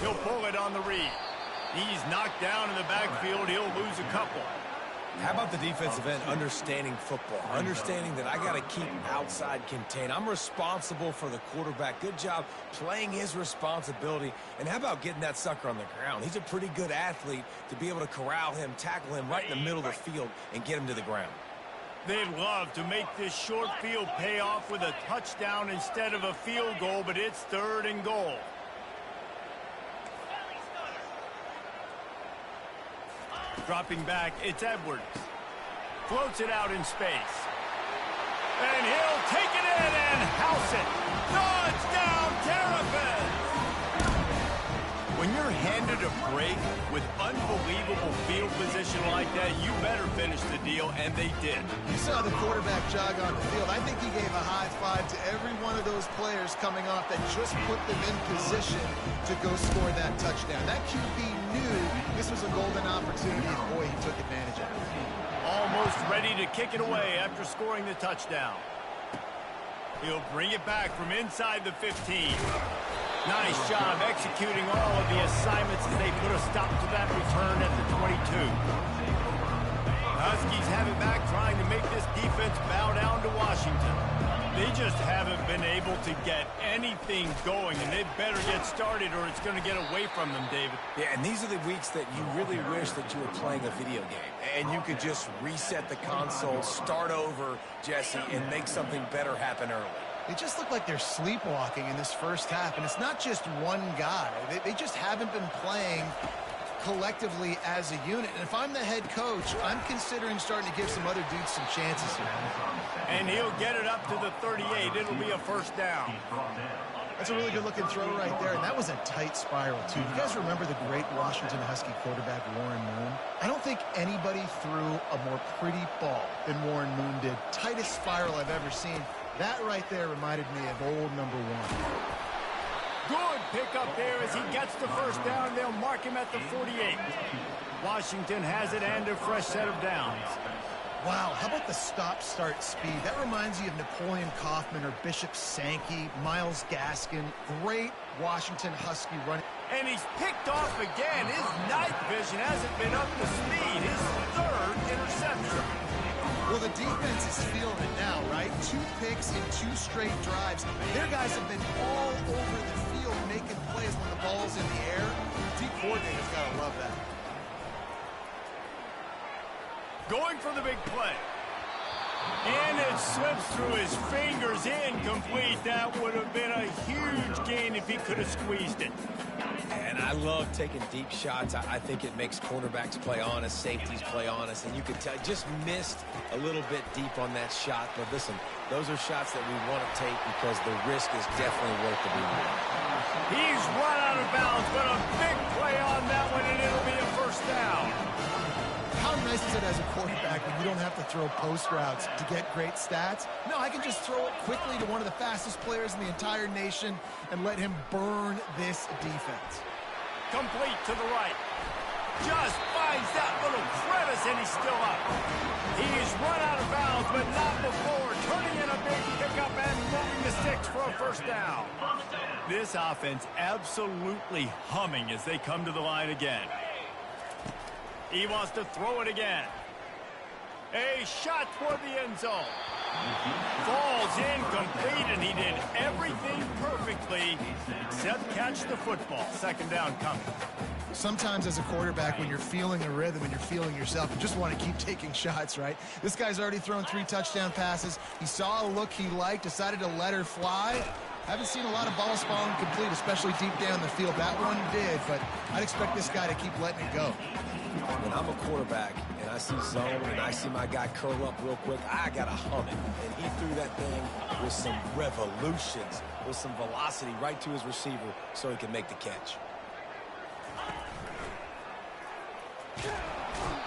He'll pull it on the read. He's knocked down in the backfield. He'll lose a couple. How about the defensive end understanding football, understanding that I got to keep outside contained. I'm responsible for the quarterback. Good job playing his responsibility. And how about getting that sucker on the ground? He's a pretty good athlete to be able to corral him, tackle him right in the middle of the field, and get him to the ground. They'd love to make this short field pay off with a touchdown instead of a field goal, but it's 3rd and goal. Dropping back, it's Edwards. Floats it out in space. And he'll take it in and house it. Touchdown, Terrapins! When you're handed a break with unbelievable field position like that, you better finish the deal, and they did. You saw the quarterback jog on the field. I think he gave a high five to every one of those players coming off that just put them in position to go score that touchdown. That QB knew this was a golden opportunity, and boy, he took advantage of it. Almost ready to kick it away after scoring the touchdown. He'll bring it back from inside the 15. Nice job executing all of the assignments as they put a stop to that return at the 22. The Huskies have it back, trying to make this defense bow down to Washington. They just haven't been able to get anything going, and they better get started or it's going to get away from them, David. Yeah, and these are the weeks that you really wish that you were playing a video game, and you could just reset the console, start over, Jesse, and make something better happen early. They just look like they're sleepwalking in this first half, and it's not just one guy. They just haven't been playing collectively as a unit. And if I'm the head coach, I'm considering starting to give some other dudes some chances here. And he'll get it up to the 38. It'll be a 1st down. That's a really good-looking throw right there, and that was a tight spiral, too. You guys remember the great Washington Husky quarterback Warren Moon? I don't think anybody threw a more pretty ball than Warren Moon did. Tightest spiral I've ever seen. That right there reminded me of old number 1. Good pickup there as he gets the 1st down. They'll mark him at the 48. Washington has it and a fresh set of downs. Wow, how about the stop-start speed? That reminds you of Napoleon Kaufman or Bishop Sankey, Myles Gaskin. Great Washington Husky running. And he's picked off again. His night vision hasn't been up to speed. His 3rd interception. Well, the defense is feeling it now, right? 2 picks in 2 straight drives. Their guys have been all over the field making plays when the ball's in the air. D coordinator's got to love that. Going for the big play. And it slips through his fingers, incomplete. That would have been a huge gain if he could have squeezed it. And I love taking deep shots. I think it makes cornerbacks play honest, safeties play honest, and you can tell just missed a little bit deep on that shot. But listen, those are shots that we want to take because the risk is definitely worth the reward. He's run out of bounds, but a big play on that one, and it'll be a 1st down. How nice is it as a quarterback when you don't have to throw post routes to get great stats? No, I can just throw it quickly to one of the fastest players in the entire nation and let him burn this defense. Complete to the right. Just finds that little crevice, and he's still up. He's run out of bounds, but not before. Turning in a big pickup and moving the sticks for a 1st down. This offense absolutely humming as they come to the line again. He wants to throw it again. A shot toward the end zone. Falls incomplete, and he did everything perfectly except catch the football. 2nd down coming. Sometimes as a quarterback, when you're feeling a rhythm and you're feeling yourself, you just want to keep taking shots, right? This guy's already thrown 3 touchdown passes. He saw a look he liked, decided to let her fly. Haven't seen a lot of balls falling complete, especially deep down the field. That one did, but I'd expect this guy to keep letting it go. When I'm a quarterback and I see zone and I see my guy curl up real quick, I got to hum it. And he threw that thing with some revolutions, with some velocity right to his receiver so he can make the catch.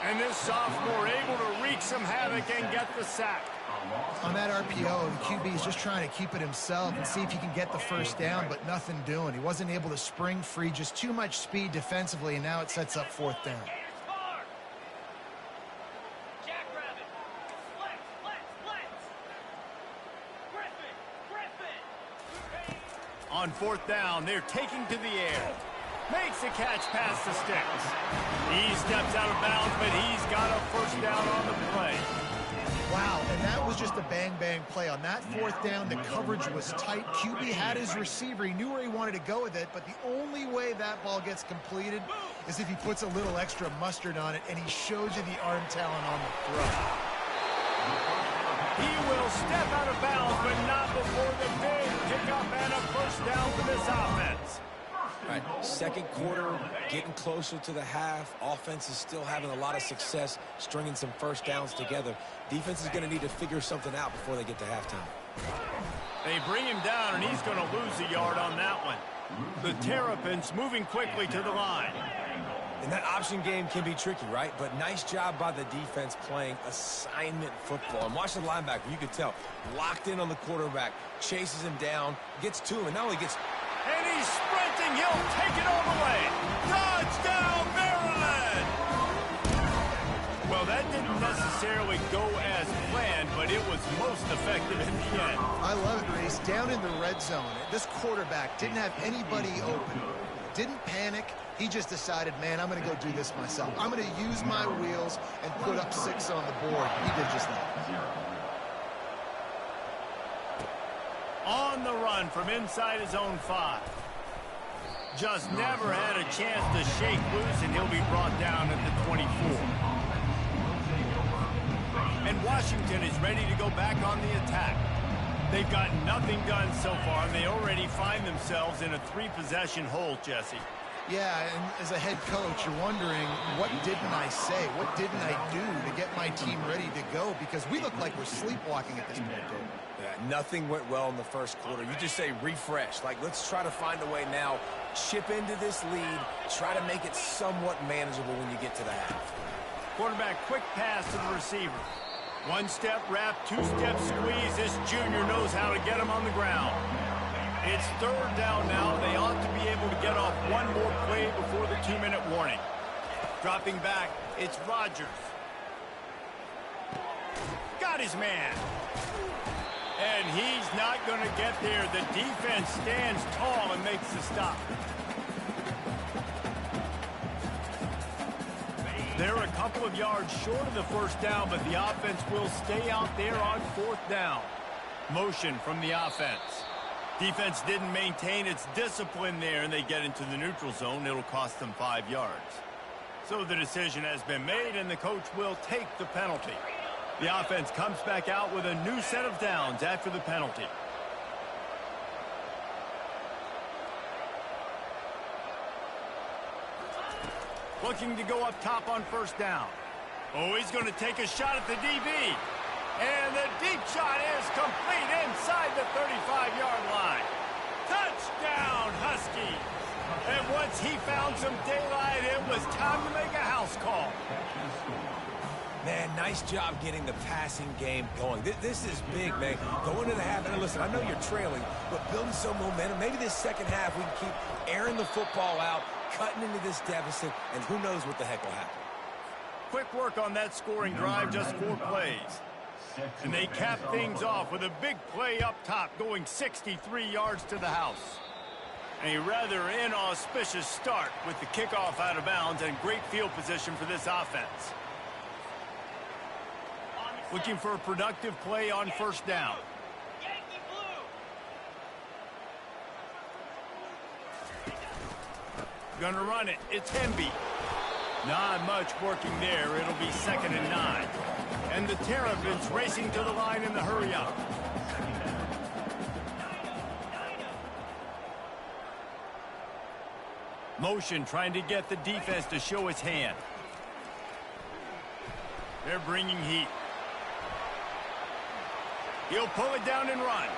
And this sophomore able to wreak some havoc and get the sack. On that RPO, the QB is just trying to keep it himself and see if he can get the 1st down, but nothing doing. He wasn't able to spring free, just too much speed defensively, and now it sets up 4th down. On 4th down, they're taking to the air. Makes the catch past the sticks. He steps out of bounds, but he's got a first down on the play. Wow, and that was just a bang-bang play. On that fourth down, the coverage was tight. QB had his receiver. He knew where he wanted to go with it, but the only way that ball gets completed is if he puts a little extra mustard on it, and he shows you the arm talent on the throw. He will step out of bounds, but not before the big pickup and a first down for this offense. All right, second quarter, getting closer to the half. Offense is still having a lot of success stringing some first downs together. Defense is going to need to figure something out before they get to halftime. They bring him down, and he's going to lose a yard on that one. The Terrapins moving quickly to the line. And that option game can be tricky, right? But nice job by the defense playing assignment football. And watch the linebacker, you could tell, locked in on the quarterback, chases him down, gets to him, and not only gets... And he's sprinting. He'll take it all the way. Touchdown, Maryland! Well, that didn't necessarily go as planned, but it was most effective in the end. I love it, Reese. Down in the red zone, this quarterback didn't have anybody open. Didn't panic. He just decided, man, I'm going to go do this myself. I'm going to use my wheels and put up 6 on the board. He did just that. On the run from inside his own 5. Just never had a chance to shake loose, and he'll be brought down at the 24. And Washington is ready to go back on the attack. They've got nothing done so far, and they already find themselves in a 3-possession hole, Jesse. Yeah, and as a head coach, you're wondering, what didn't I say? What didn't I do to get my team ready to go? Because we look like we're sleepwalking at this point, David. Yeah, nothing went well in the first quarter. You just say refresh. Like, let's try to find a way now, chip into this lead, try to make it somewhat manageable when you get to the half. Quarterback, quick pass to the receiver. 1-step wrap, 2-step squeeze. This junior knows how to get him on the ground. It's third down now. They ought to be able to get off one more play before the 2-minute warning. Dropping back, it's Rodgers. Got his man. And he's not going to get there. The defense stands tall and makes the stop. They're a couple of yards short of the first down, but the offense will stay out there on 4th down. Motion from the offense. Defense didn't maintain its discipline there, and they get into the neutral zone. It'll cost them 5 yards. So the decision has been made, and the coach will take the penalty. The offense comes back out with a new set of downs after the penalty. Looking to go up top on first down. Oh, he's going to take a shot at the DB. And the deep shot is complete inside the 35-yard line. Touchdown, Huskies. And once he found some daylight, it was time to make a house call. Man, nice job getting the passing game going. This is big, man. Going to the half, and listen, I know you're trailing, but building some momentum. Maybe this second half we can keep airing the football out, cutting into this deficit, and who knows what the heck will happen. Quick work on that scoring drive, just 4 plays. And they cap things off with a big play up top, going 63 yards to the house. A rather inauspicious start with the kickoff out of bounds and great field position for this offense. Looking for a productive play on first down. Gonna run it. It's Hemby. Not much working there. It'll be 2nd and 9. And the Terrapins racing to the line in the hurry-up. Motion trying to get the defense to show its hand. They're bringing heat. He'll pull it down and run.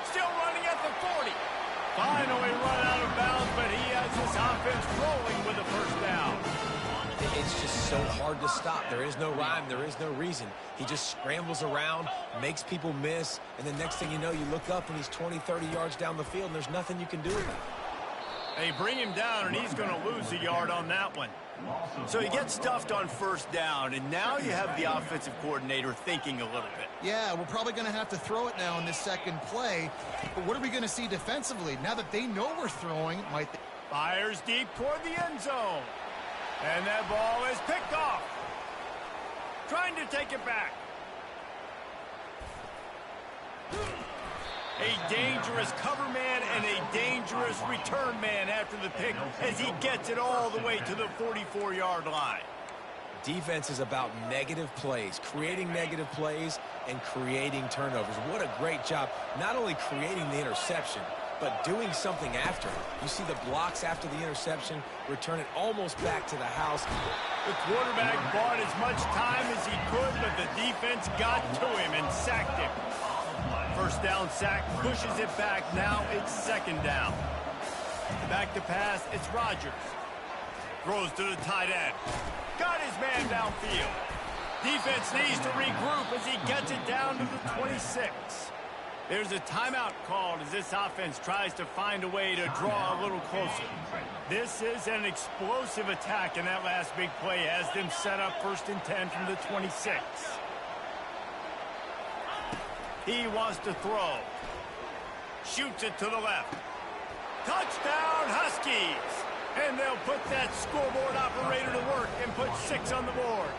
Still running at the 40. Finally run out of bounds, but he has his offense rolling with a first down. It's just so hard to stop. There is no rhyme. There is no reason. He just scrambles around, makes people miss, and the next thing you know, you look up and he's 20, 30 yards down the field, and there's nothing you can do about it. They bring him down, and he's going to lose a yard on that one. So he gets stuffed on first down, and now you have the offensive coordinator thinking a little bit. Yeah, we're probably going to have to throw it now in this second play. But what are we going to see defensively? Now that they know we're throwing, Fires deep toward the end zone. And that ball is picked off. Trying to take it back. A dangerous cover man and a dangerous return man after the pick as he gets it all the way to the 44-yard line. Defense is about negative plays, creating negative plays and creating turnovers. What a great job, not only creating the interception, but doing something after. You see the blocks after the interception, return it almost back to the house. The quarterback bought as much time as he could, but the defense got to him and sacked him. First down sack, pushes it back. Now it's second down. Back to pass, it's Rodgers. Throws to the tight end. Got his man downfield. Defense needs to regroup as he gets it down to the 26. There's a timeout called as this offense tries to find a way to draw a little closer. This is an explosive attack, and that last big play has them set up 1st and 10 from the 26. He wants to throw. Shoots it to the left. Touchdown, Huskies! And they'll put that scoreboard operator to work and put 6 on the board.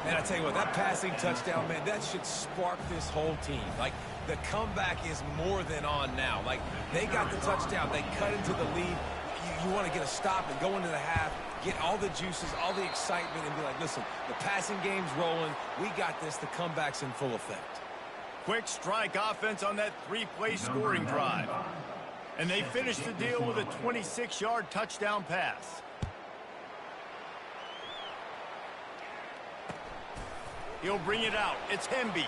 Man, I tell you what, that passing touchdown, man, that should spark this whole team. Like, the comeback is more than on now. Like, they got the touchdown. They cut into the lead. You want to get a stop and go into the half, get all the juices, all the excitement, and be like, listen, the passing game's rolling. We got this. The comeback's in full effect. Quick strike offense on that 3-play scoring drive. And they finish the deal with a 26-yard touchdown pass. He'll bring it out. It's Hemby.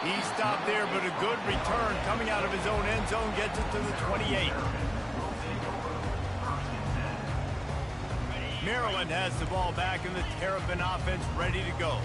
He stopped there, but a good return coming out of his own end zone gets it to the 28. Maryland has the ball back and the Terrapin offense ready to go.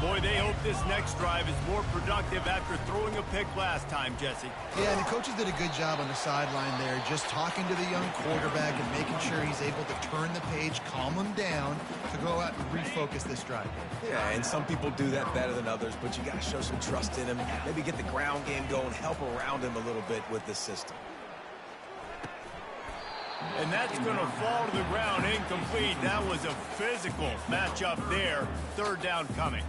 Boy, they hope this next drive is more productive after throwing a pick last time, Jesse. Yeah, and the coaches did a good job on the sideline there, just talking to the young quarterback and making sure he's able to turn the page, calm him down to go out and refocus this drive. Yeah, and some people do that better than others, but you got to show some trust in him, maybe get the ground game going, help around him a little bit with the system. And that's going to fall to the ground incomplete. That was a physical matchup there. 3rd down coming.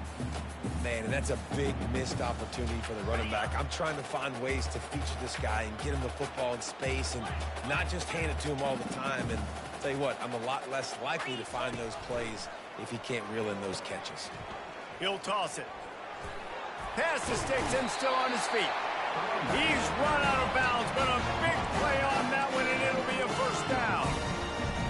Man, and that's a big missed opportunity for the running back. I'm trying to find ways to feature this guy and get him the football in space and not just hand it to him all the time. And I'll tell you what, I'm a lot less likely to find those plays if he can't reel in those catches. He'll toss it. Pass the sticks and still on his feet. He's run out of bounds, but a big play on that one, and it'll be a 1st down.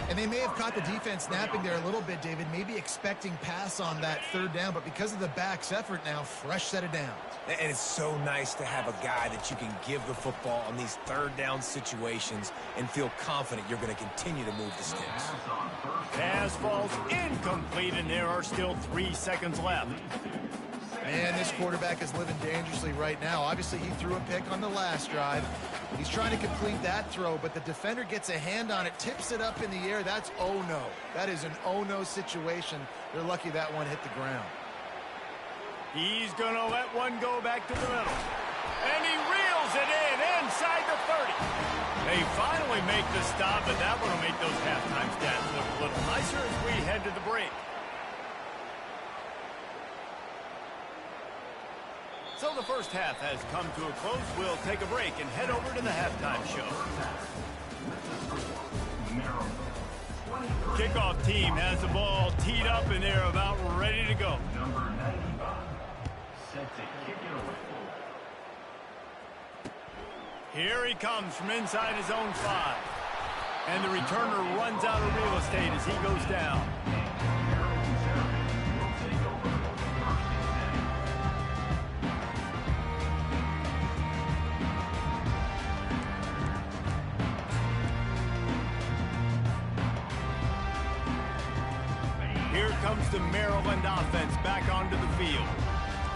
And they may have caught the defense napping there a little bit, David, maybe expecting pass on that 3rd down, but because of the back's effort now, fresh set of downs. And it's so nice to have a guy that you can give the football on these 3rd down situations and feel confident you're going to continue to move the sticks. Pass falls incomplete, and there are still 3 seconds left. Man, this quarterback is living dangerously right now. Obviously, he threw a pick on the last drive. He's trying to complete that throw, but the defender gets a hand on it, tips it up in the air. That's oh-no. That is an oh-no situation. They're lucky that one hit the ground. He's going to let one go back to the middle. And he reels it in inside the 30. They finally make the stop, but that one will make those halftime stats look a little nicer as we head to the break. So the first half has come to a close. We'll take a break and head over to the halftime show. Kickoff team has the ball teed up and they're about ready to go. Number 95, set to kick it away. Here he comes from inside his own 5. And the returner runs out of real estate as he goes down. Here comes the Maryland offense back onto the field.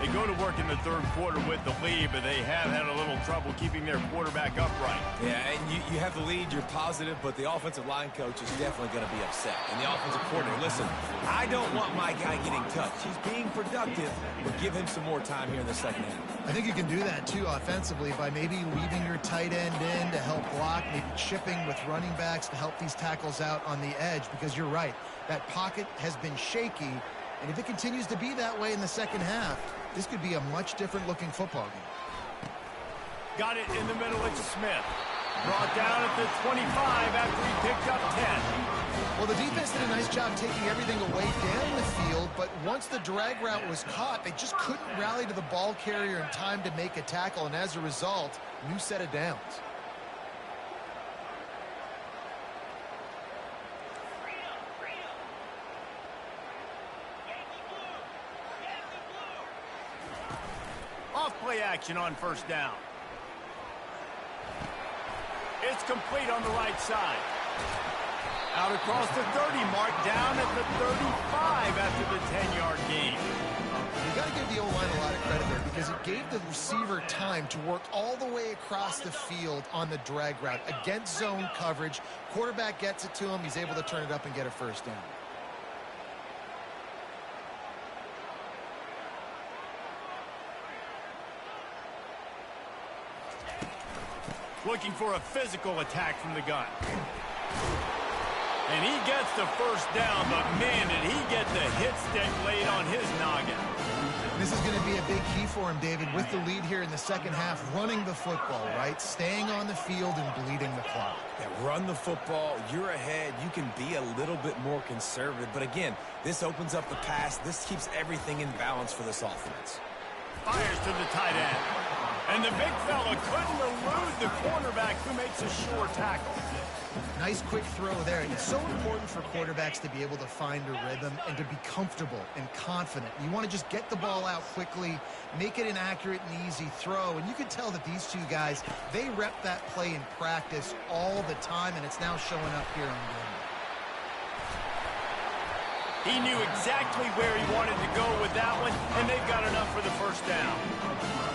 They go to work in the third quarter with the lead, but they have had a little trouble keeping their quarterback upright. Yeah, and you have the lead, you're positive, but the offensive line coach is definitely going to be upset. And the offensive coordinator, listen, I don't want my guy getting touched. He's being productive, but give him some more time here in the second half. I think you can do that, too, offensively, by maybe leaving your tight end in to help block, maybe chipping with running backs to help these tackles out on the edge, because you're right. That pocket has been shaky, and if it continues to be that way in the second half, this could be a much different-looking football game. Got it in the middle. It's Smith. Brought down at the 25 after he picked up 10. Well, the defense did a nice job taking everything away down the field, but once the drag route was caught, they just couldn't rally to the ball carrier in time to make a tackle, and as a result, new set of downs. Off-play action on first down. It's complete on the right side. Out across the 30 mark, down at the 35 after the 10-yard gain. You got to give the O-line a lot of credit there because it gave the receiver time to work all the way across the field on the drag route against zone coverage. Quarterback gets it to him. He's able to turn it up and get a first down. Looking for a physical attack from the gun. And he gets the first down, but man, did he get the hit stick laid on his noggin. This is going to be a big key for him, David, with the lead here in the second half, running the football, right? Staying on the field and bleeding the clock. Yeah, run the football. You're ahead. You can be a little bit more conservative. But again, this opens up the pass. This keeps everything in balance for this offense. Fires to the tight end. And the big fella couldn't elude the cornerback who makes a sure tackle. Nice quick throw there. It's so important for quarterbacks to be able to find a rhythm and to be comfortable and confident. You want to just get the ball out quickly, make it an accurate and easy throw. And you can tell that these two guys, they rep that play in practice all the time, and it's now showing up here on game. He knew exactly where he wanted to go with that one, and they've got enough for the first down.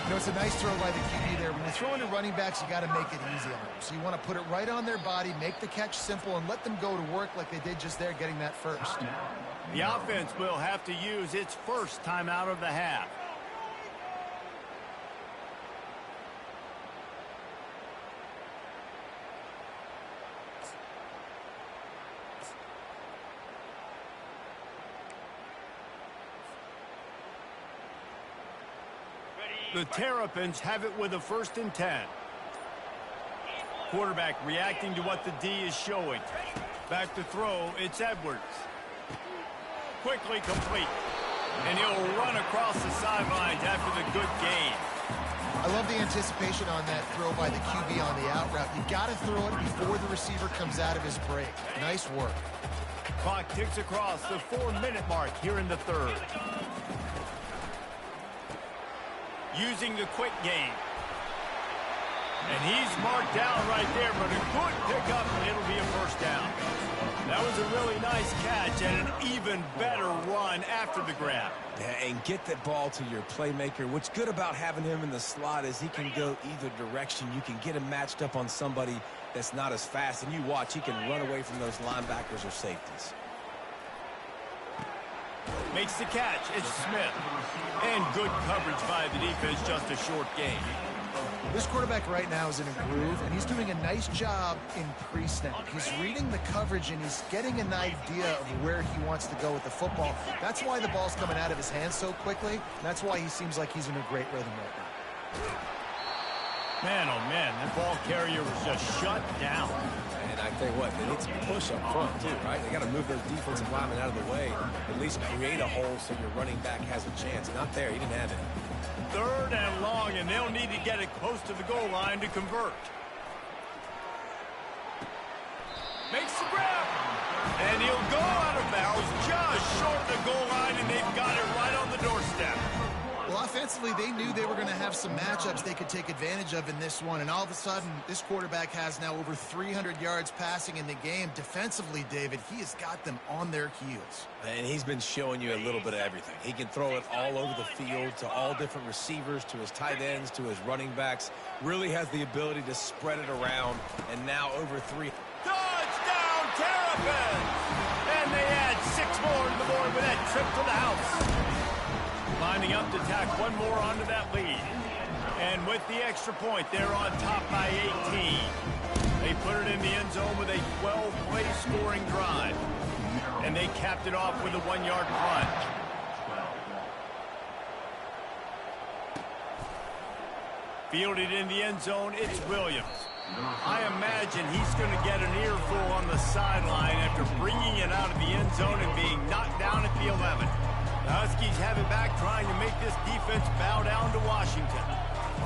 You know, it's a nice throw by the QB there. When you're throwing to running backs, you got to make it easy on them. So you want to put it right on their body, make the catch simple, and let them go to work like they did just there, getting that first. The offense will have to use its first timeout of the half. The Terrapins have it with a 1st and 10. Quarterback reacting to what the D is showing. Back to throw, it's Edwards. Quickly complete. And he'll run across the sidelines after the good gain. I love the anticipation on that throw by the QB on the out route. You got to throw it before the receiver comes out of his break. Nice work. Clock ticks across the 4-minute mark here in the third. Using the quick game. And he's marked down right there, but a good pickup, and it'll be a first down. That was a really nice catch and an even better run after the grab. Yeah, and get that ball to your playmaker. What's good about having him in the slot is he can go either direction. You can get him matched up on somebody that's not as fast, and you watch, he can run away from those linebackers or safeties. Makes the catch. It's Smith. And good coverage by the defense, just a short gain. This quarterback right now is in a groove, and he's doing a nice job in pre-snap. He's reading the coverage, and he's getting an idea of where he wants to go with the football. That's why the ball's coming out of his hands so quickly, and that's why he seems like he's in a great rhythm right now. Man, oh man, that ball carrier was just shut down. And I tell you what, they need some push up front too, right? They got to move those defensive linemen out of the way, at least create a hole so your running back has a chance. Not there, he didn't have it. 3rd and long, and they'll need to get it close to the goal line to convert. Makes the grab, and he'll go out of bounds just short of the goal line, and they've got it right on the doorstep. Well, Well, offensively, they knew they were going to have some matchups they could take advantage of in this one, and all of a sudden, this quarterback has now over 300 yards passing in the game. Defensively, David, he has got them on their heels. And he's been showing you a little bit of everything. He can throw it all over the field to all different receivers, to his tight ends, to his running backs. Really has the ability to spread it around, and now over 3. Touchdown, Terrapins! And they add 6 more to the board with that trip to the house. Lining up to tack one more onto that lead. And with the extra point, they're on top by 18. They put it in the end zone with a 12-play scoring drive. And they capped it off with a 1-yard plunge. Fielded in the end zone, it's Williams. I imagine he's going to get an earful on the sideline after bringing it out of the end zone and being knocked down at the 11. The Huskies have it back, trying to make this defense bow down to Washington.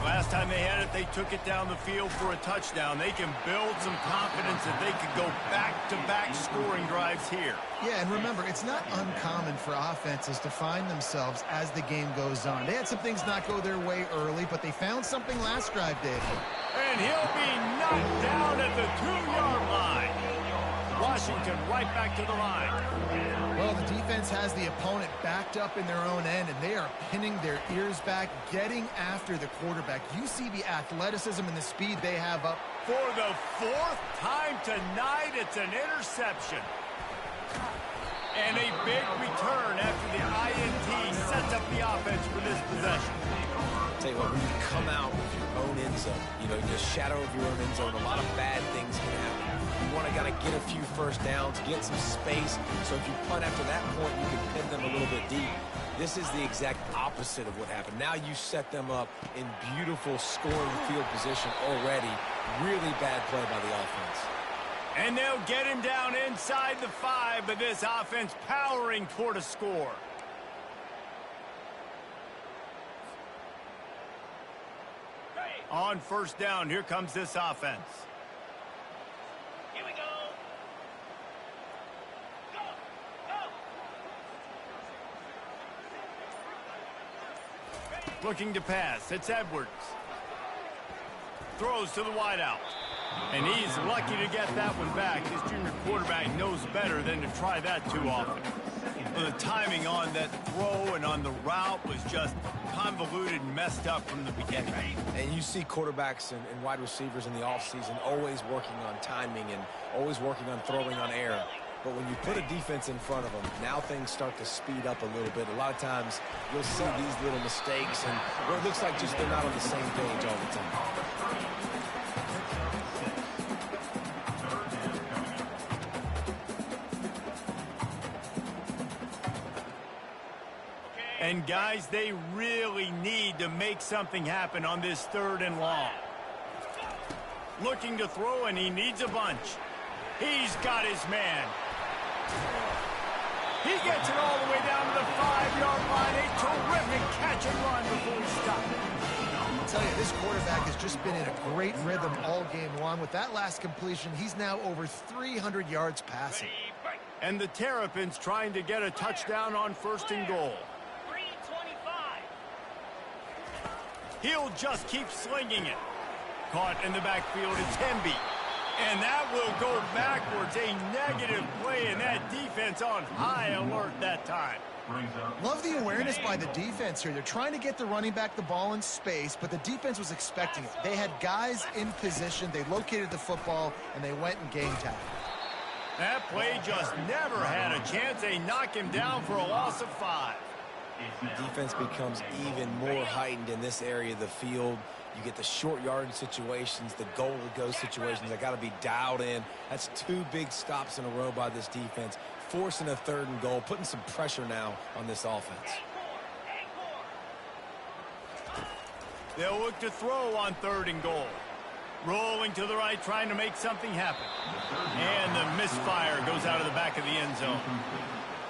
Last time they had it, they took it down the field for a touchdown. They can build some confidence that they could go back-to-back scoring drives here. Yeah, and remember, it's not uncommon for offenses to find themselves as the game goes on. They had some things not go their way early, but they found something last drive, David. And he'll be knocked down at the 2-yard line. Washington right back to the line. Well, the defense has the opponent backed up in their own end, and they are pinning their ears back, getting after the quarterback. You see the athleticism and the speed they have up. For the 4th time tonight, it's an interception. And a big return after the INT sets up the offense for this possession. I'll tell you what, when you come out with your own end zone, you know, the shadow of your own end zone, a lot of bad things can happen. You want to get a few first downs, get some space, so if you punt after that point, you can pin them a little bit deep. This is the exact opposite of what happened. Now you set them up in beautiful scoring field position already. Really bad play by the offense. And they'll get him down inside the 5, but this offense powering toward a score. On first down, here comes this offense. Here we go. Go. Looking to pass. It's Edwards. Throws to the wideout. And he's lucky to get that one back. His junior quarterback knows better than to try that too often. Well, the timing on that throw and on the route was just convoluted and messed up from the beginning. And you see quarterbacks and wide receivers in the offseason always working on timing and always working on throwing on air. But when you put a defense in front of them, now things start to speed up a little bit. A lot of times you'll see these little mistakes and where it looks like just they're not on the same page all the time. And guys, they really need to make something happen on this 3rd and long. Looking to throw, and he needs a bunch. He's got his man. He gets it all the way down to the 5-yard line. A terrific catch and run before he stopped. I'll tell you, this quarterback has just been in a great rhythm all game long. With that last completion, he's now over 300 yards passing. And the Terrapins trying to get a touchdown on 1st and goal. He'll just keep slinging it. Caught in the backfield, it's Hemby. And that will go backwards. A negative play, and that defense on high alert that time. Love the awareness by the defense here. They're trying to get the running back the ball in space, but the defense was expecting it. They had guys in position. They located the football, and they went and game tagged. That play just never had a chance. They knock him down for a loss of 5. Defense becomes even more heightened in this area of the field. You get the short yardage situations, the goal-to-go situations that got to be dialed in. That's 2 big stops in a row by this defense, forcing a 3rd and goal, putting some pressure now on this offense. They'll look to throw on 3rd and goal. Rolling to the right, trying to make something happen. And the misfire goes out of the back of the end zone.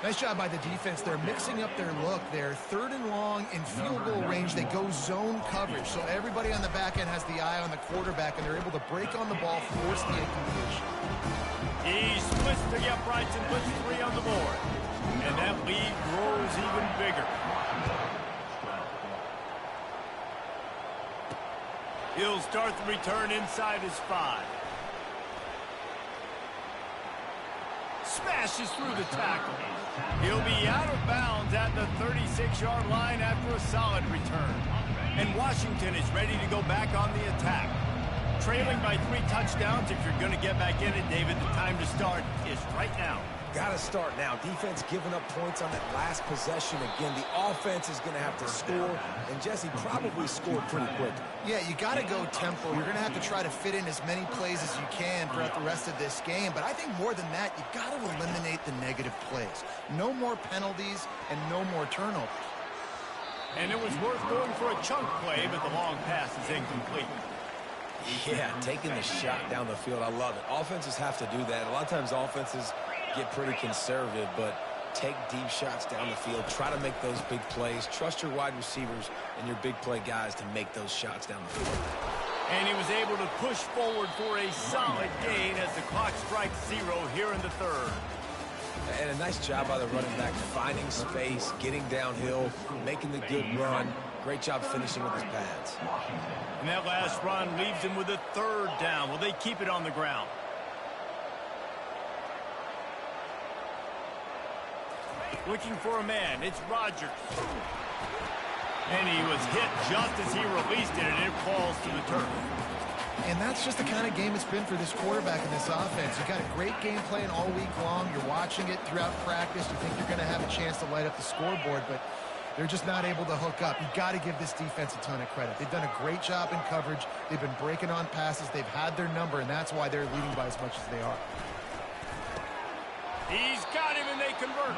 Nice job by the defense. They're mixing up their look. They're 3rd and long in field goal range. They go zone coverage. So everybody on the back end has the eye on the quarterback, and they're able to break on the ball, force the incompletion. He splits the uprights and puts 3 on the board. And that lead grows even bigger. He'll start the return inside his 5. Smashes through the tackle. He'll be out of bounds at the 36-yard line after a solid return. And Washington is ready to go back on the attack. Trailing by 3 touchdowns, if you're going to get back in it, David, the time to start is right now. Got to start now. Defense giving up points on that last possession. Again, the offense is going to have to score, and Jesse probably scored pretty quickly. Yeah, you got to go tempo. You're going to have to try to fit in as many plays as you can throughout the rest of this game. But I think more than that, you got to eliminate the negative plays. No more penalties and no more turnovers. And it was worth going for a chunk play, but the long pass is incomplete. Yeah, taking the shot down the field, I love it. Offenses have to do that. A lot of times offenses get pretty conservative, but take deep shots down the field. Try to make those big plays. Trust your wide receivers and your big play guys to make those shots down the field. And he was able to push forward for a solid gain as the clock strikes 0 here in the 3rd. And a nice job by the running back, finding space, getting downhill, making the good run. Great job finishing with his pads. And that last run leaves him with a 3rd down. Will they keep it on the ground? Looking for a man. It's Rodgers. And he was hit just as he released it, and it falls to the turf. And that's just the kind of game it's been for this quarterback in this offense. You got a great game plan all week long. You're watching it throughout practice. You think you're going to have a chance to light up the scoreboard, but they're just not able to hook up. You got to give this defense a ton of credit. They've done a great job in coverage. They've been breaking on passes. They've had their number, and that's why they're leading by as much as they are. He's got him, and they convert.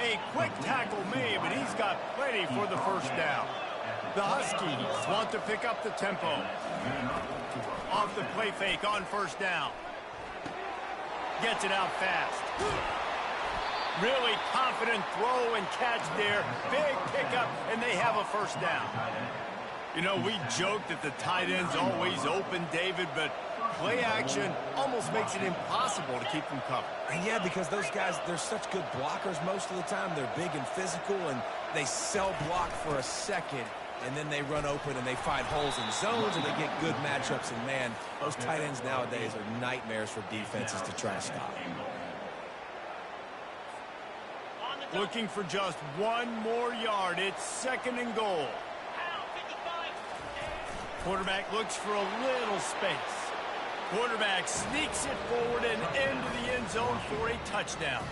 A quick tackle made, but he's got plenty for the 1st down. The Huskies want to pick up the tempo. Off the play fake on 1st down. Gets it out fast. Really confident throw and catch there. Big pickup, and they have a 1st down. You know, we joke that the tight end's always open, David, but play action almost makes it impossible to keep them covered. And yeah, because those guys, they're such good blockers most of the time. They're big and physical, and they sell block for a second, and then they run open and they find holes in zones, and they get good matchups. And, man, those tight ends nowadays are nightmares for defenses to try to stop. Looking for just 1 more yard. It's 2nd and goal. Quarterback looks for a little space. Quarterback sneaks it forward and into the end zone for a touchdown.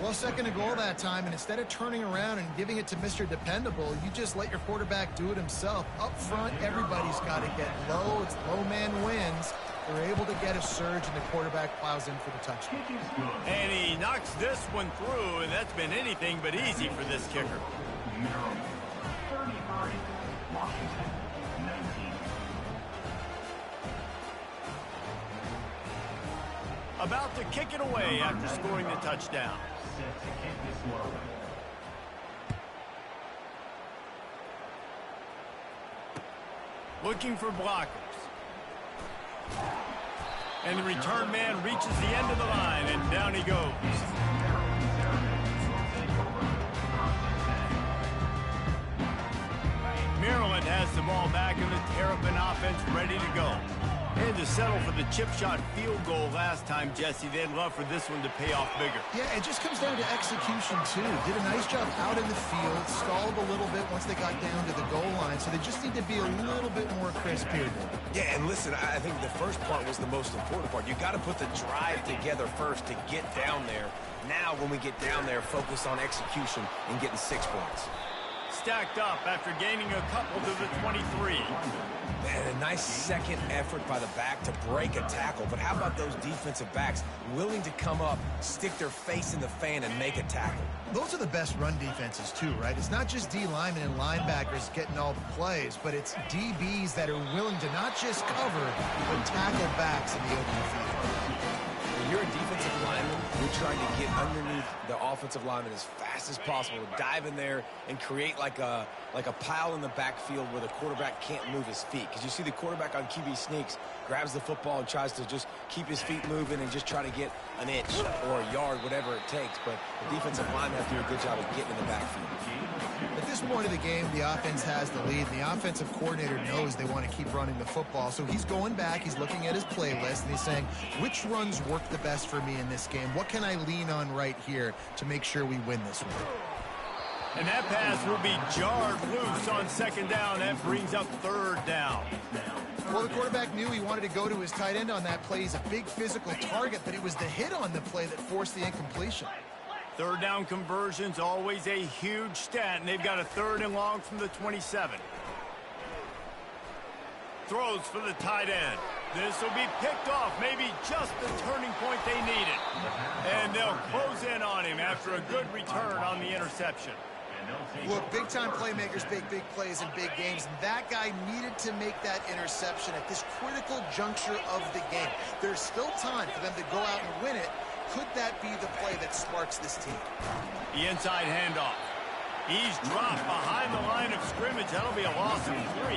Well, 2nd and goal that time, and instead of turning around and giving it to Mr. Dependable, you just let your quarterback do it himself. Up front, everybody's got to get low. It's low man wins. They're able to get a surge, and the quarterback plows in for the touchdown. And he knocks this one through, and that's been anything but easy for this kicker. 33, Washington, 19. About to kick it away after scoring the touchdown. Set to kick this one away. Looking for blockers. And the return man reaches the end of the line, and down he goes. Maryland has the ball back, and the Terrapin offense ready to go. And to settle for the chip shot field goal last time, Jesse, they'd love for this one to pay off bigger. Yeah, it just comes down to execution, too. Did a nice job out in the field, stalled a little bit once they got down to the goal line, so they just need to be a little bit more crisp here. Yeah, and listen, I think the first part was the most important part. You got to put the drive together first to get down there. Now, when we get down there, focus on execution and getting 6 points. Stacked up after gaining a couple to the 23. And a nice second effort by the back to break a tackle. But how about those defensive backs willing to come up, stick their face in the fan, and make a tackle? Those are the best run defenses, too, right? It's not just D linemen and linebackers getting all the plays, but it's DBs that are willing to not just cover, but tackle backs in the open field. when you're a defensive lineman, you're trying to get underneath the offensive lineman as fast as possible, to dive in there and create like a pile in the backfield where the quarterback can't move his feet. Because you see the quarterback on QB sneaks, grabs the football and tries to just keep his feet moving and just try to get an inch or a yard, whatever it takes. But the defensive linemen have to do a good job of getting in the backfield. At this point of the game, the offense has the lead. The offensive coordinator knows they want to keep running the football. So he's going back, he's looking at his playlist, and he's saying, which runs work the best for me in this game? What can I lean on right here to make sure we win this one? And that pass will be jarred loose on second down. That brings up third down. Well, the quarterback knew he wanted to go to his tight end on that play. He's a big physical target, but it was the hit on the play that forced the incompletion. Third down conversion's always a huge stat, and they've got a 3rd and long from the 27. Throws for the tight end. This will be picked off, maybe just the turning point they needed. And they'll close in on him after a good return on the interception. Look, big-time playmakers make big plays in big games, and that guy needed to make that interception at this critical juncture of the game. There's still time for them to go out and win it. Could that be the play that sparks this team? The inside handoff. He's dropped behind the line of scrimmage. That'll be a loss of 3.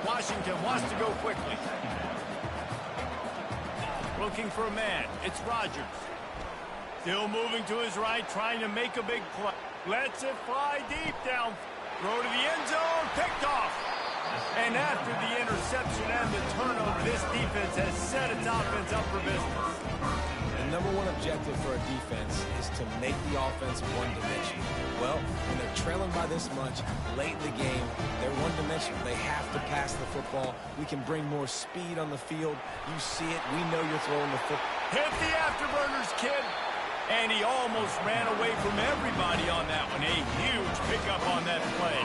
Washington wants to go quickly. Looking for a man. It's Rodgers. Still moving to his right, trying to make a big play. Lets it fly deep down. Throw to the end zone. Picked off. And after the interception and the turnover, this defense has set its offense up for business. The number one objective for a defense is to make the offense one-dimensional. Well, when they're trailing by this much late in the game, they're one-dimensional. They have to pass the football. We can bring more speed on the field. You see it. We know you're throwing the football. Hit the afterburners, kid. And he almost ran away from everybody on that one. A huge pickup on that play.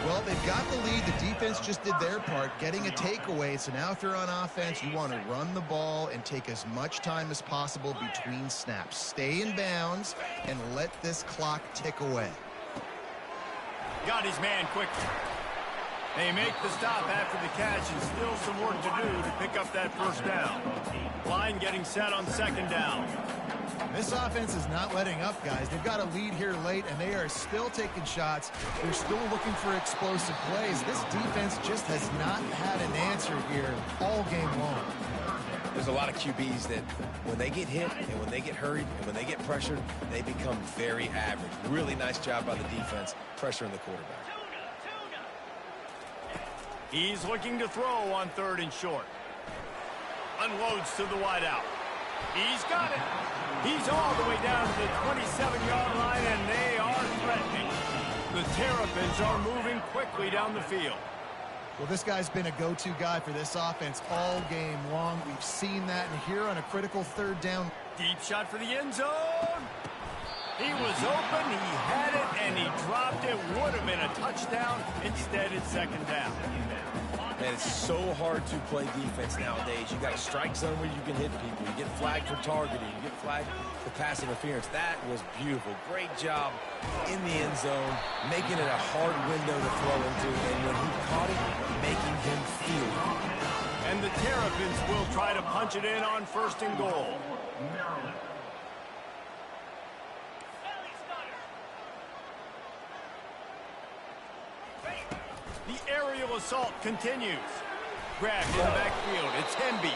Well, they've got the lead. The defense just did their part, getting a takeaway. So now if you're on offense, you want to run the ball and take as much time as possible between snaps. Stay in bounds and let this clock tick away. Got his man quickly. They make the stop after the catch, and still some work to do to pick up that first down. Line getting set on second down. This offense is not letting up, guys. They've got a lead here late, and they are still taking shots. They're still looking for explosive plays. This defense just has not had an answer here all game long. There's a lot of QBs that when they get hit and when they get hurried and when they get pressured, they become very average. Really nice job by the defense pressuring the quarterback. He's looking to throw on 3rd and short. Unloads to the wideout. He's got it. He's all the way down to the 27-yard line, and they are threatening. The Terrapins are moving quickly down the field. Well, this guy's been a go-to guy for this offense all game long. We've seen that, and here on a critical 3rd down. Deep shot for the end zone. He was open, he had it, and he dropped it. Would have been a touchdown. Instead, it's second down. Man, it's so hard to play defense nowadays. You got a strike zone where you can hit people. You get flagged for targeting. You get flagged for pass interference. That was beautiful. Great job in the end zone, making it a hard window to throw into. And when he caught it, making him feel it. And the Terrapins will try to punch it in on 1st and goal. The aerial assault continues. Grabbed in the backfield. It's Hemby.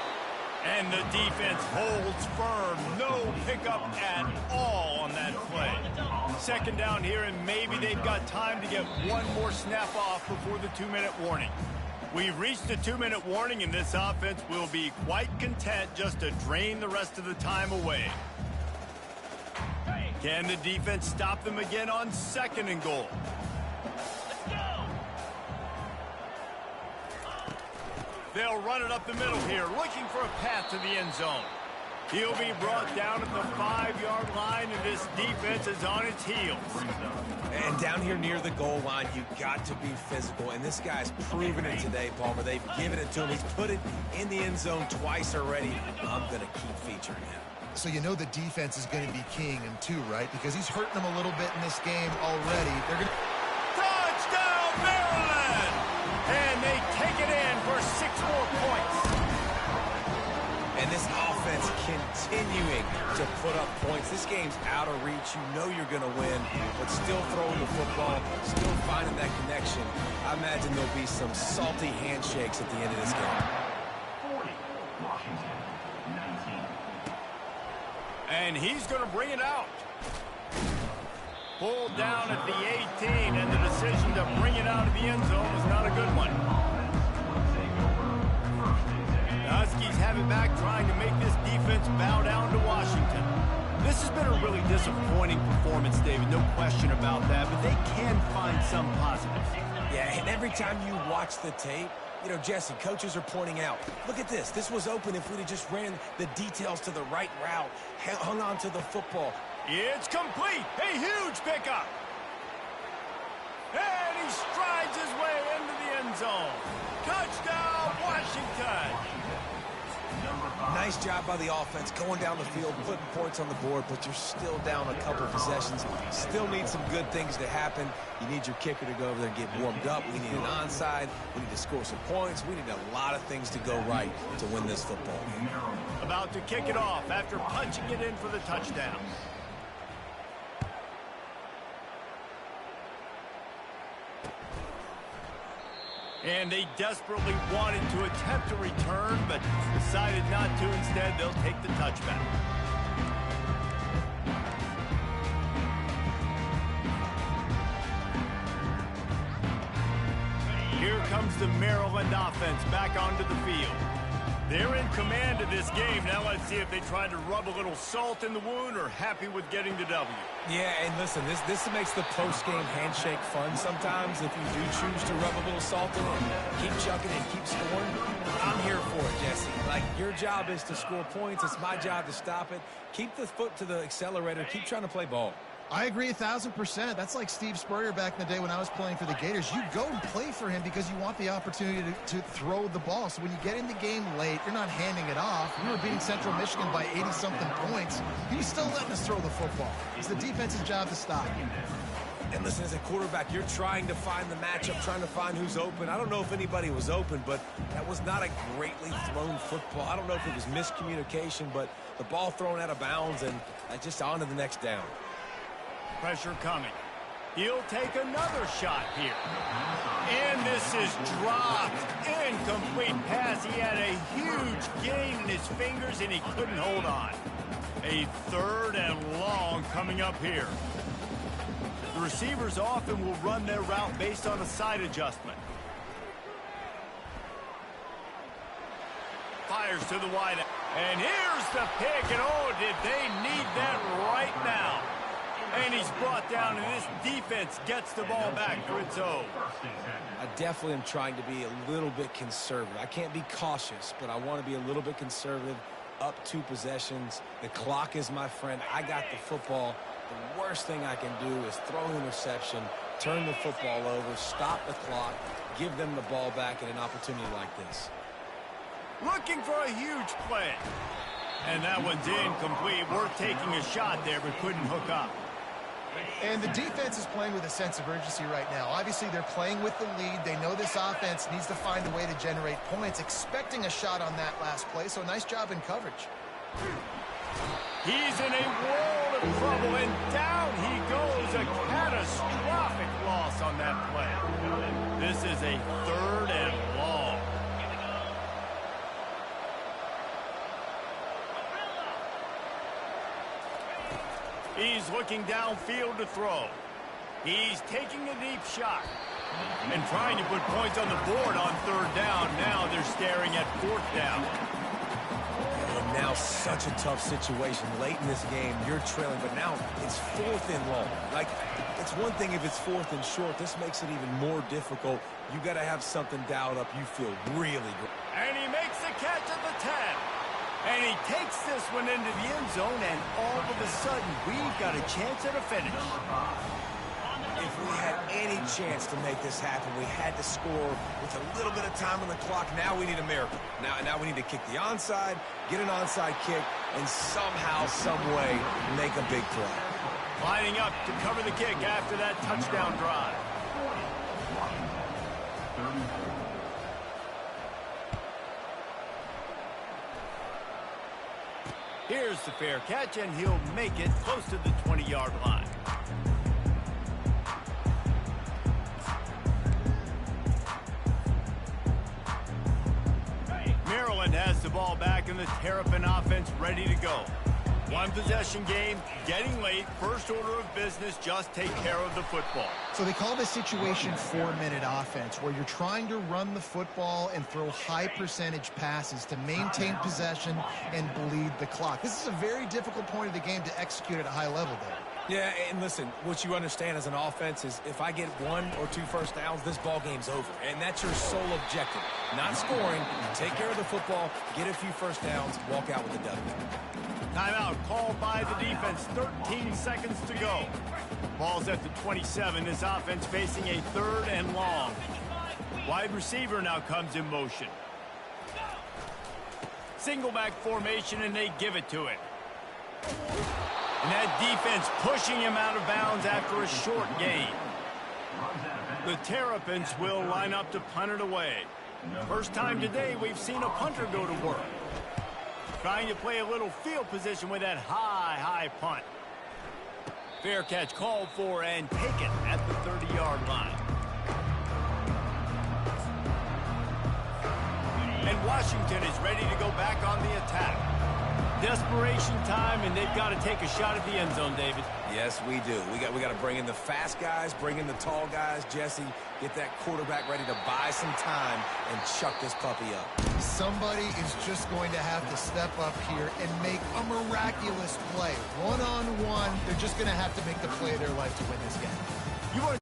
And the defense holds firm. No pickup at all on that play. Second down here, and maybe they've got time to get one more snap off before the 2-minute warning. We've reached the 2-minute warning, and this offense will be quite content just to drain the rest of the time away. Can the defense stop them again on 2nd and goal? They'll run it up the middle here, looking for a path to the end zone. He'll be brought down at the 5-yard line, and this defense is on its heels. And down here near the goal line, you've got to be physical. And this guy's proven it today, Palmer. They've given it to him. He's put it in the end zone twice already. I'm going to keep featuring him. So you know the defense is going to be keying him too, right? Because he's hurting them a little bit in this game already. They're going to... Touchdown, Maryland! And they take it in for 6 more points. And this offense defense continuing to put up points. This game's out of reach. You know you're going to win, but still throwing the football, still finding that connection. I imagine there'll be some salty handshakes at the end of this game. 40, Washington, 19. And he's going to bring it out. Pulled down at the 18, and the decision to bring it out of the end zone was not a good one. The Huskies have it back, trying to make this defense bow down to Washington. This has been a really disappointing performance, David, no question about that, but they can find some positives. Yeah, and every time you watch the tape, you know, Jesse, coaches are pointing out, look at this. This was open if we'd have just ran the details to the right route, hung on to the football. It's complete. A huge pickup. And he strides his way into the end zone. Touchdown, Washington. Nice job by the offense going down the field, putting points on the board, but you're still down a couple possessions. Still need some good things to happen. You need your kicker to go over there and get warmed up. We need an onside. We need to score some points. We need a lot of things to go right to win this football game. About to kick it off after punching it in for the touchdown. And they desperately wanted to attempt a return, but decided not to. Instead, they'll take the touchback. Here comes the Maryland offense back onto the field. They're in command of this game. Now let's see if they try to rub a little salt in the wound or happy with getting the W. Yeah, and listen, this makes the post-game handshake fun sometimes if you do choose to rub a little salt in it, keep chucking and keep scoring. I'm here for it, Jesse. Like, your job is to score points. It's my job to stop it. Keep the foot to the accelerator. Keep trying to play ball. I agree 1,000%. That's like Steve Spurrier back in the day when I was playing for the Gators. You go and play for him because you want the opportunity to throw the ball. So when you get in the game late, you're not handing it off. We were beating Central Michigan by 80-something points. He was still letting us throw the football. It's the defense's job to stop. And listen, as a quarterback, you're trying to find the matchup, trying to find who's open. I don't know if anybody was open, but that was not a greatly thrown football. I don't know if it was miscommunication, but the ball thrown out of bounds and just on to the next down. Pressure coming. He'll take another shot here. And this is dropped. Incomplete pass. He had a huge gain in his fingers, and he couldn't hold on. A 3rd and long coming up here. The receivers often will run their route based on a side adjustment. Fires to the wide. And here's the pick. And oh, did they need that right now. And he's brought down, and this defense gets the ball back for its own. I definitely am trying to be a little bit conservative. I can't be cautious, but I want to be a little bit conservative. Up 2 possessions. The clock is my friend. I got the football. The worst thing I can do is throw an interception, turn the football over, stop the clock, give them the ball back at an opportunity like this. Looking for a huge play. And that one's incomplete. We're taking a shot there, but couldn't hook up. And the defense is playing with a sense of urgency right now. Obviously, they're playing with the lead. They know this offense needs to find a way to generate points, expecting a shot on that last play, so nice job in coverage. He's in a world of trouble, and down he goes. A catastrophic loss on that play. This is a 3rd and long. He's looking downfield to throw. He's taking a deep shot and trying to put points on the board on 3rd down. Now they're staring at 4th down. And now such a tough situation. Late in this game, you're trailing, but now it's 4th and long. Like, it's one thing if it's 4th and short. This makes it even more difficult. You got to have something dialed up. You feel really good. And he makes the catch at the 10. And he takes this one into the end zone, and all of a sudden, we've got a chance at a finish. If we had any chance to make this happen, we had to score with a little bit of time on the clock. Now we need a miracle. Now we need to kick the onside, get an onside kick, and somehow, some way, make a big play. Lining up to cover the kick after that touchdown drive. Here's the fair catch, and he'll make it close to the 20-yard line. Maryland has the ball back, and the Terrapin offense ready to go. One possession game, getting late, first order of business, just take care of the football. So they call this situation 4-minute offense, where you're trying to run the football and throw high percentage passes to maintain possession and bleed the clock. This is a very difficult point of the game to execute at a high level there. Yeah, and listen, what you understand as an offense is if I get 1 or 2 first downs, this ball game's over. And that's your sole objective. Not scoring, take care of the football, get a few first downs, walk out with a W. Timeout called by the defense. 13 seconds to go. Ball's at the 27. This offense facing a 3rd and long. Wide receiver now comes in motion. Single back formation, and they give it to it. And that defense pushing him out of bounds after a short gain. The Terrapins will line up to punt it away. First time today we've seen a punter go to work. Trying to play a little field position with that high punt. Fair catch called for and taken at the 30-yard line. And Washington is ready to go back on the attack. Desperation time, and they've got to take a shot at the end zone, David. Yes, we do. We got to bring in the fast guys, bring in the tall guys. Jesse, get that quarterback ready to buy some time and chuck this puppy up. Somebody is just going to have to step up here and make a miraculous play. One-on-one, they're just going to have to make the play of their life to win this game. You are